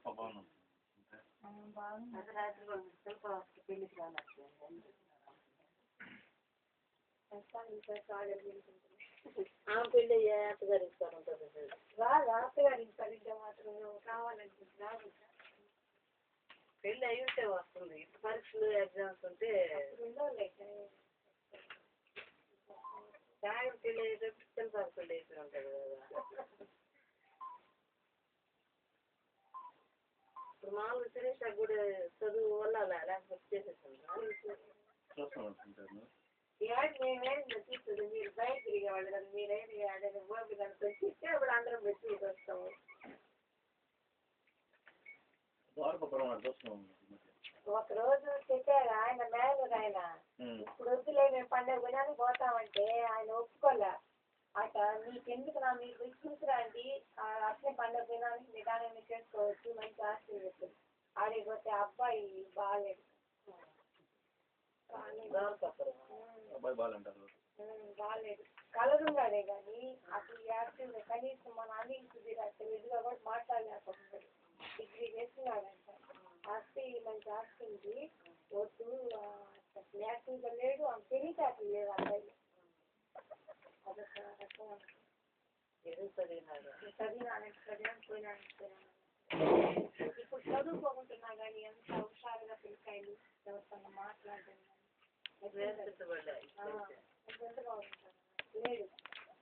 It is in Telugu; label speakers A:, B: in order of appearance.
A: బాగున్నాను.
B: పెళ్ళికి ఆమె పెళ్ళి అత్తగారి ఇస్తారు ఉంటుంది రాదు అత్తగారి ఇస్తారు ఇంకా మాత్రం కావాలనుకుంటున్నారు. పెళ్ళి అయి ఉంటే వస్తుంది. పరీక్షలు ఎగ్జామ్స్ ఉంటే సాయం పెళ్ళి అయ్యేటప్పుడు చిన్నసారి పెళ్ళి అయిపోయి ఉంటుంది కదా. ఇప్పుడు మామూలు శిరీష కూడా చదువు వల్ల లేకపోతే చేసేస్తాను. మేమేంటి తీసుకుంది మీరు బయట తిరిగేవాళ్ళు కదా మీరేంటి బాబు కనుక ఇస్తే ఇప్పుడు అందరం పెట్టి వస్తాము. ఒకరోజు చెప్పారు ఆయన మేనేజర్ ఆయన ఇప్పుడు వద్దులే మేము పండుగ పోయినానికి పోతామంటే ఆయన ఒప్పుకోలే. అట నీకెందుకు నా మీరు తీసుకురండి అట్లే పండుగ పోయినానికి నిదానంగా చేసుకోవచ్చు మంచి ఆస్తి చెప్తుంది. ఆడిపోతే అబ్బాయి బాగాలేదు బాగాలేదు కలర్ ఉన్నాడే కానీ అసలు యాక్టివ్ కనీసం మన అన్నింటి తెలివిగా కూడా మాట్లాడలేకపోతున్నాడు. డిగ్రీ చేస్తున్నాడంట ఆస్తి మంచి ఆస్తి ఉంది వద్దు యాక్టివ్గా లేడు అని తెలియటాట్లు లేదు అబ్బాయి. అదొక రకం చదివినాడు చదివినా పోయినా